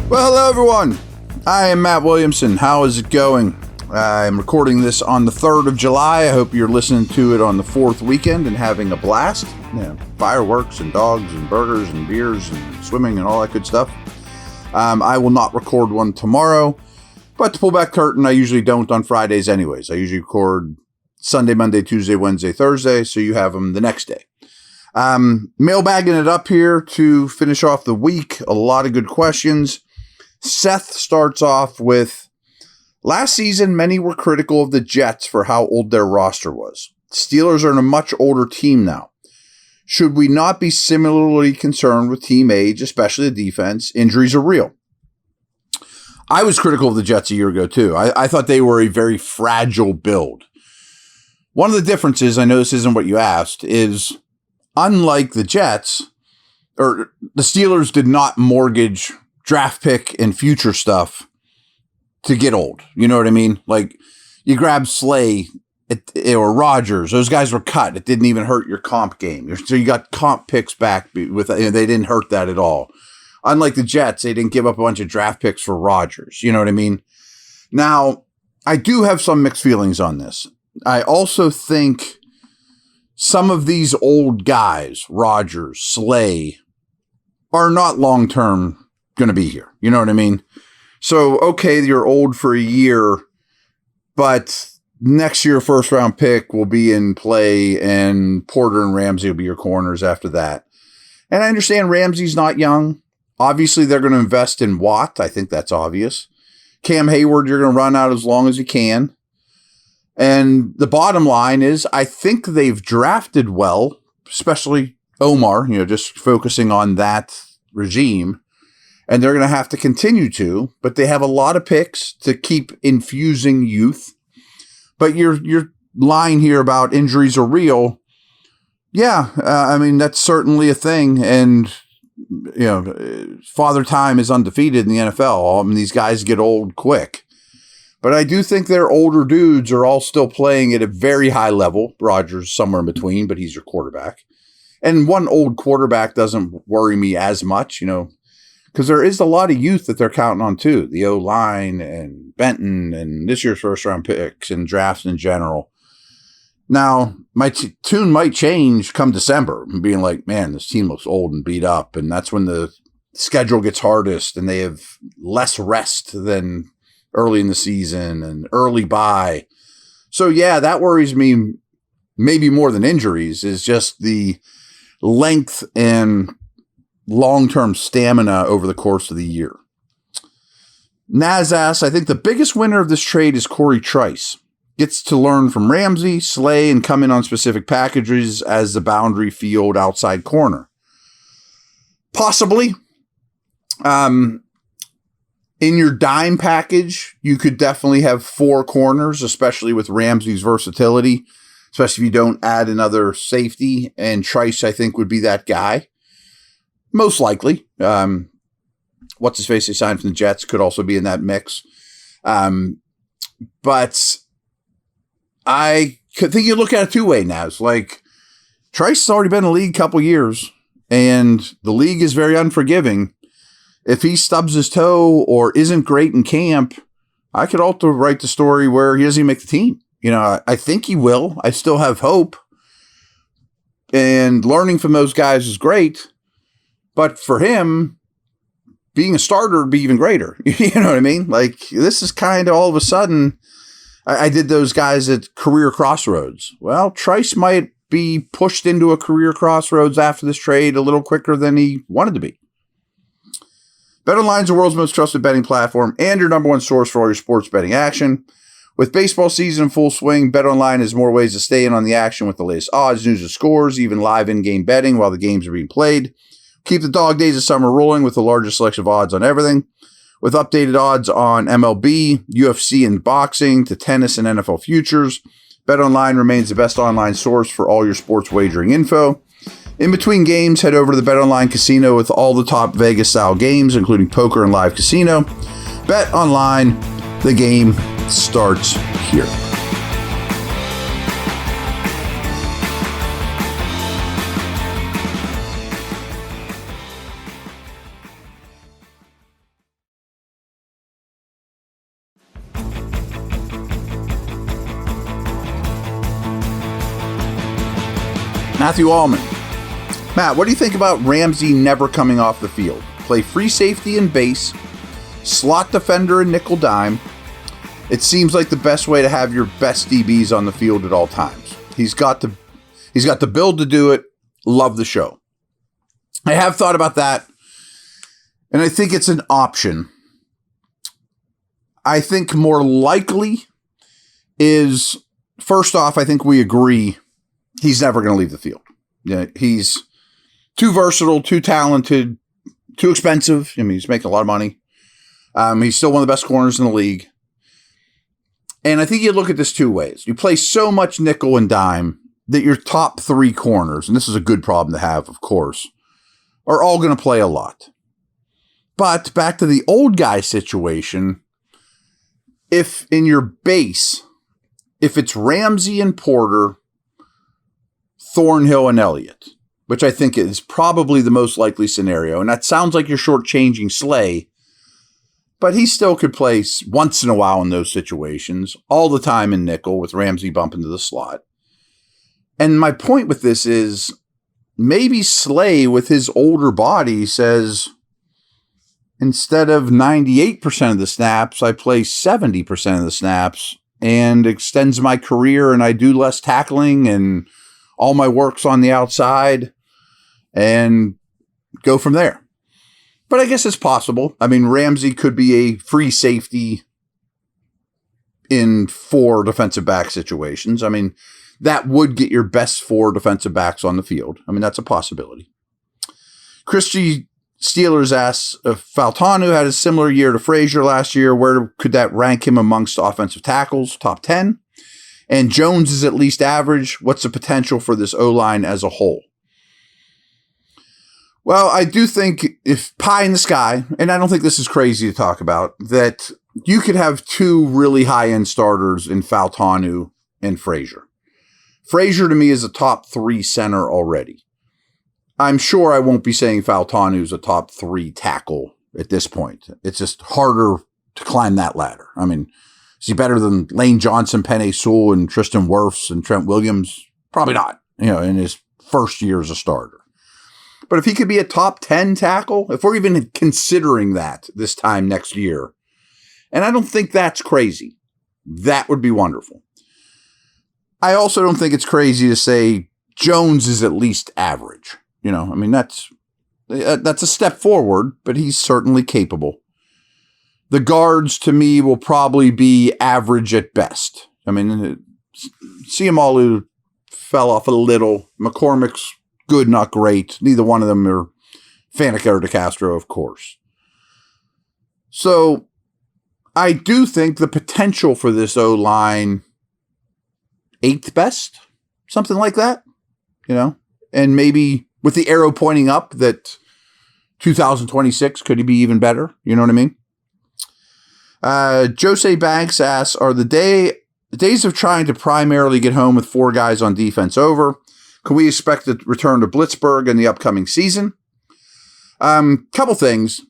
Well, hello everyone. I am Matt Williamson. How is it going? I'm recording this on the 3rd of July. I hope you're listening to it on the 4th weekend and having a blast. Yeah, fireworks and dogs and burgers and beers and swimming and all that good stuff. I will not record one tomorrow, but to pull back curtain, I usually don't on Fridays anyways. I usually record Sunday, Monday, Tuesday, Wednesday, Thursday, so you have them the next day. Mailbagging it up here to finish off the week. A lot of good questions. Seth starts off with, last season, many were critical of the Jets for how old their roster was. Steelers are in a much older team now. Should we not be similarly concerned with team age, especially the defense? Injuries are real. I was critical of the Jets a year ago, too. I thought they were a very fragile build. One of the differences, I know this isn't what you asked, is unlike the Jets, or the Steelers did not mortgage draft pick and future stuff to get old. You know what I mean? Like, you grab Slay or Rodgers, those guys were cut. It didn't even hurt your comp game. So you got comp picks back with, they didn't hurt that at all. Unlike the Jets, they didn't give up a bunch of draft picks for Rodgers. You know what I mean? Now, I do have some mixed feelings on this. I also think some of these old guys, Rodgers, Slay, are not long-term going to be here. You know what I mean? So, okay, you're old for a year, but next year, first round pick will be in play, and Porter and Ramsay will be your corners after that. And I understand Ramsay's not young. Obviously, they're going to invest in Watt. I think that's obvious. Cam Hayward, you're going to run out as long as you can. And the bottom line is, I think they've drafted well, especially Omar, just focusing on that regime. And they're going to have to continue to, but they have a lot of picks to keep infusing youth. But your line here about injuries are real. Yeah, I mean, that's certainly a thing. And, Father Time is undefeated in the NFL. I mean, these guys get old quick. But I do think their older dudes are all still playing at a very high level. Rodgers somewhere in between, but he's your quarterback. And one old quarterback doesn't worry me as much, because there is a lot of youth that they're counting on too. The O-line and Benton and this year's first round picks and drafts in general. Now, my tune might change come December, being like, man, this team looks old and beat up. And that's when the schedule gets hardest and they have less rest than early in the season and early bye. So yeah, that worries me maybe more than injuries, is just the length and long-term stamina over the course of the year. Naz asks, I think the biggest winner of this trade is Corey Trice. Gets to learn from Ramsay, Slay, and come in on specific packages as the boundary field outside corner. Possibly. In your dime package, you could definitely have 4 corners, especially with Ramsay's versatility, especially if you don't add another safety, and Trice, I think, would be that guy. Most likely. What's his face they signed from the Jets could also be in that mix. But I could think you look at it two-way now. It's like, Trice has already been in the league a couple years, and the league is very unforgiving. If he stubs his toe or isn't great in camp, I could also write the story where he doesn't even make the team. I think he will. I still have hope. And learning from those guys is great. But for him, being a starter would be even greater. You know what I mean? Like, this is kind of all of a sudden, I did those guys at career crossroads. Well, Trice might be pushed into a career crossroads after this trade a little quicker than he wanted to be. BetOnline is the world's most trusted betting platform and your number one source for all your sports betting action. With baseball season in full swing, BetOnline has more ways to stay in on the action with the latest odds, news, and scores, even live in-game betting while the games are being played. Keep the dog days of summer rolling with the largest selection of odds on everything. With updated odds on MLB, UFC, and boxing to tennis and NFL futures, BetOnline remains the best online source for all your sports wagering info. In between games, head over to the BetOnline Casino with all the top Vegas-style games, including poker and live casino. BetOnline, the game starts here. Matthew Allman. Matt, what do you think about Ramsay never coming off the field? Play free safety and base, slot defender and nickel dime. It seems like the best way to have your best DBs on the field at all times. He's got the build to do it. Love the show. I have thought about that, and I think it's an option. I think more likely is, first off, I think we agree he's never going to leave the field. Yeah, he's too versatile, too talented, too expensive. I mean, he's making a lot of money. He's still one of the best corners in the league. And I think you look at this two ways. You play so much nickel and dime that your top three corners, and this is a good problem to have, of course, are all going to play a lot. But back to the old guy situation, if in your base, if it's Ramsay and Porter, Thornhill and Elliott, which I think is probably the most likely scenario, and that sounds like you're shortchanging Slay, but he still could play once in a while in those situations, all the time in nickel with Ramsay bumping to the slot. And my point with this is maybe Slay with his older body says, instead of 98% of the snaps, I play 70% of the snaps and extends my career, and I do less tackling and all my work's on the outside and go from there. But I guess it's possible. I mean, Ramsay could be a free safety in 4 defensive back situations. I mean, that would get your best 4 defensive backs on the field. I mean, that's a possibility. Christy Steelers asks if Fautanu had a similar year to Frazier last year, where could that rank him amongst offensive tackles? Top 10? And Jones is at least average. What's the potential for this O-line as a whole? Well, I do think if pie in the sky, and I don't think this is crazy to talk about, that you could have 2 really high-end starters in Fautanu and Frazier. Frazier to me is a top 3 center already. I'm sure I won't be saying Fautanu's a top 3 tackle at this point. It's just harder to climb that ladder. I mean, is he better than Lane Johnson, Penei Sewell, and Tristan Wirfs and Trent Williams? Probably not, in his first year as a starter. But if he could be a top 10 tackle, if we're even considering that this time next year, and I don't think that's crazy, that would be wonderful. I also don't think it's crazy to say Jones is at least average. I mean, that's a step forward, but he's certainly capable. The guards, to me, will probably be average at best. I mean, Siamalu fell off a little. McCormick's good, not great. Neither one of them are Faneca or DeCastro, of course. So I do think the potential for this O-line 8th best, something like that, and maybe with the arrow pointing up that 2026 could be even better. You know what I mean? Jose Banks asks, are the days of trying to primarily get home with 4 guys on defense over? Can we expect a return to Blitzburg in the upcoming season? Couple things.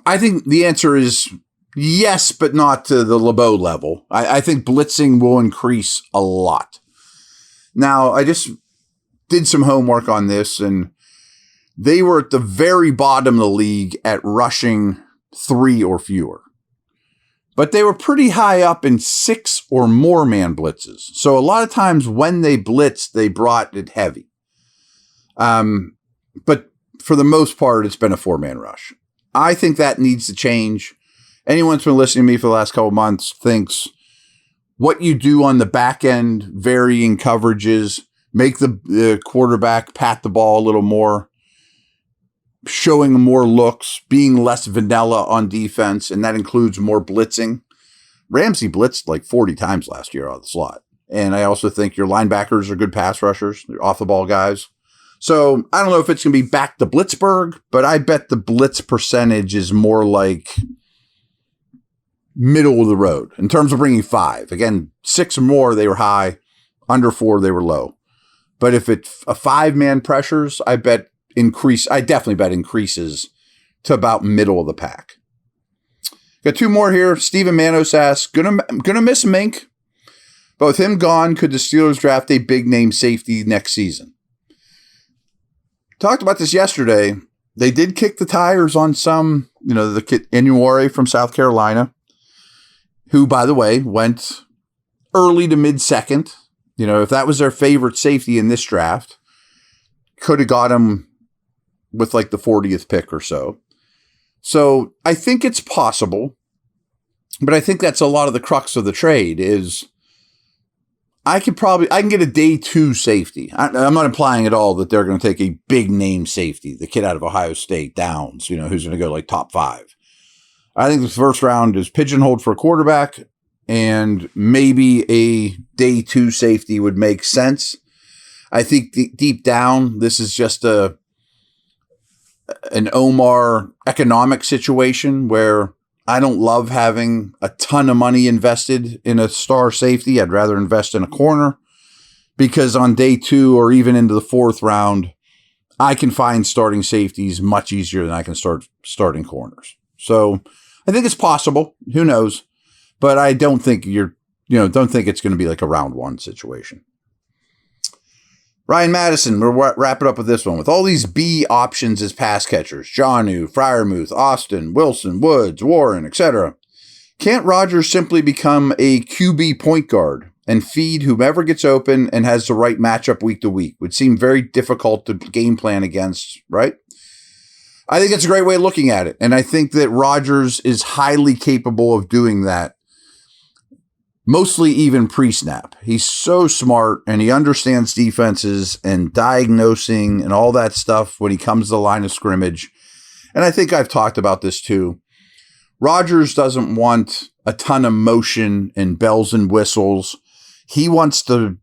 I think the answer is yes, but not to the LeBeau level. I think blitzing will increase a lot. Now, I just did some homework on this, and they were at the very bottom of the league at rushing 3 or fewer. But they were pretty high up in 6 or more man blitzes. So a lot of times when they blitzed, they brought it heavy. But for the most part, it's been a 4-man rush. I think that needs to change. Anyone who's been listening to me for the last couple of months thinks what you do on the back end, varying coverages, make the quarterback pat the ball a little more, showing more looks, being less vanilla on defense, and that includes more blitzing. Ramsay blitzed like 40 times last year out of the slot. And I also think your linebackers are good pass rushers. They're off-the-ball guys. So I don't know if it's going to be back to Blitzburg, but I bet the blitz percentage is more like middle of the road in terms of bringing 5. Again, 6 or more, they were high. Under 4, they were low. But if it's a 5-man pressures, I definitely bet increases to about middle of the pack. Got 2 more here. Steven Manos asks, gonna miss Mink, But with him gone, could the Steelers draft a big name safety next season? Talked about this yesterday. They did kick the tires on some, the kid Inuare from South Carolina, who, by the way, went early to mid-second. If that was their favorite safety in this draft, could have got him with like the 40th pick or so. So I think it's possible, but I think that's a lot of the crux of the trade is I can get a day 2 safety. I'm not implying at all that they're going to take a big name safety, the kid out of Ohio State, Downs, who's going to go like top 5. I think the first round is pigeonholed for a quarterback, and maybe a day 2 safety would make sense. I think deep down, this is just an Omar economic situation where I don't love having a ton of money invested in a star safety. I'd rather invest in a corner because on day 2 or even into the 4th round, I can find starting safeties much easier than I can start starting corners. So I think it's possible. Who knows? But I don't think don't think it's going to be like a round 1 situation. Ryan Madison, we'll wrap it up with this one. With all these B options as pass catchers, Jonnu, Freiermuth, Austin, Wilson, Woods, Warren, etc., can't Rodgers simply become a QB point guard and feed whomever gets open and has the right matchup week to week? Would seem very difficult to game plan against, right? I think it's a great way of looking at it. And I think that Rodgers is highly capable of doing that. Mostly even pre-snap. He's so smart and he understands defenses and diagnosing and all that stuff when he comes to the line of scrimmage. And I think I've talked about this too. Rodgers doesn't want a ton of motion and bells and whistles. He wants a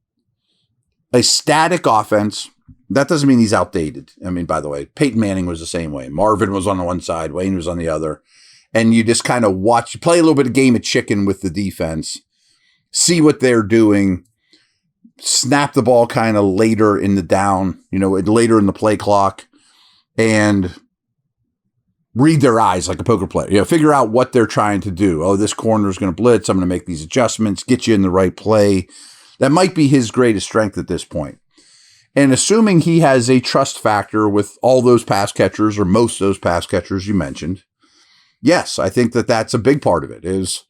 static offense. That doesn't mean he's outdated. I mean, by the way, Peyton Manning was the same way. Marvin was on the one side, Wayne was on the other. And you just kind of watch, you play a little bit of game of chicken with the defense. See what they're doing, snap the ball kind of later in the down, later in the play clock, and read their eyes like a poker player. Figure out what they're trying to do. Oh, this corner is going to blitz. I'm going to make these adjustments, get you in the right play. That might be his greatest strength at this point. And assuming he has a trust factor with all those pass catchers or most of those pass catchers you mentioned, yes, I think that that's a big part of it is,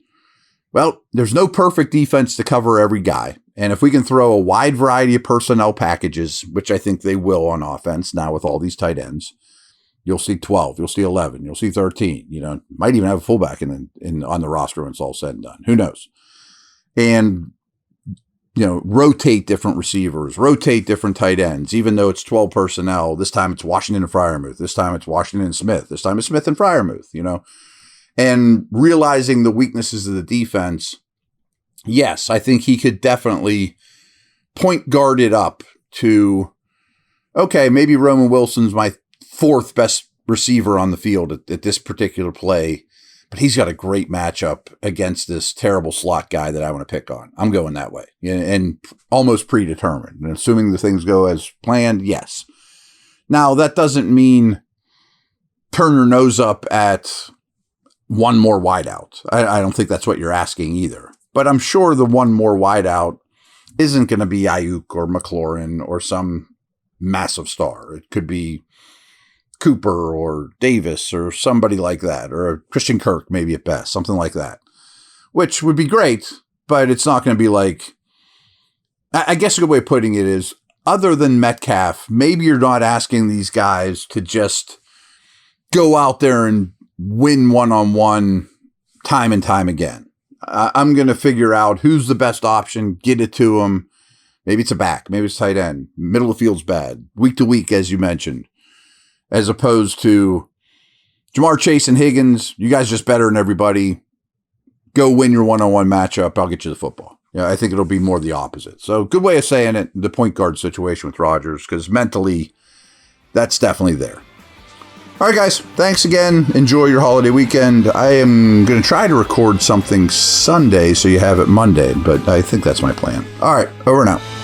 well, there's no perfect defense to cover every guy. And if we can throw a wide variety of personnel packages, which I think they will on offense now with all these tight ends, you'll see 12, you'll see 11, you'll see 13, might even have a fullback on the roster when it's all said and done. Who knows? And, rotate different receivers, rotate different tight ends, even though it's 12 personnel. This time it's Washington and Freiermuth. This time it's Washington and Smith. This time it's Smith and Freiermuth, And realizing the weaknesses of the defense, yes, I think he could definitely point guard it up to, okay, maybe Roman Wilson's my 4th best receiver on the field at this particular play, but he's got a great matchup against this terrible slot guy that I want to pick on. I'm going that way and almost predetermined. And assuming the things go as planned, yes. Now, that doesn't mean turn your nose up at one more wideout. I don't think that's what you're asking either. But I'm sure the one more wideout isn't going to be Ayuk or McLaurin or some massive star. It could be Cooper or Davis or somebody like that, or Christian Kirk maybe at best, something like that, which would be great, but it's not going to be like, I guess a good way of putting it is, other than Metcalf, maybe you're not asking these guys to just go out there and win one-on-one time and time again. I'm going to figure out who's the best option, get it to them. Maybe it's a back, maybe it's tight end. Middle of the field's bad. Week to week, as you mentioned. As opposed to Jamar Chase and Higgins, you guys just better than everybody. Go win your one-on-one matchup. I'll get you the football. I think it'll be more the opposite. So good way of saying it, the point guard situation with Rodgers, because mentally, that's definitely there. All right, guys, thanks again. Enjoy your holiday weekend. I am going to try to record something Sunday so you have it Monday, but I think that's my plan. All right, over and out.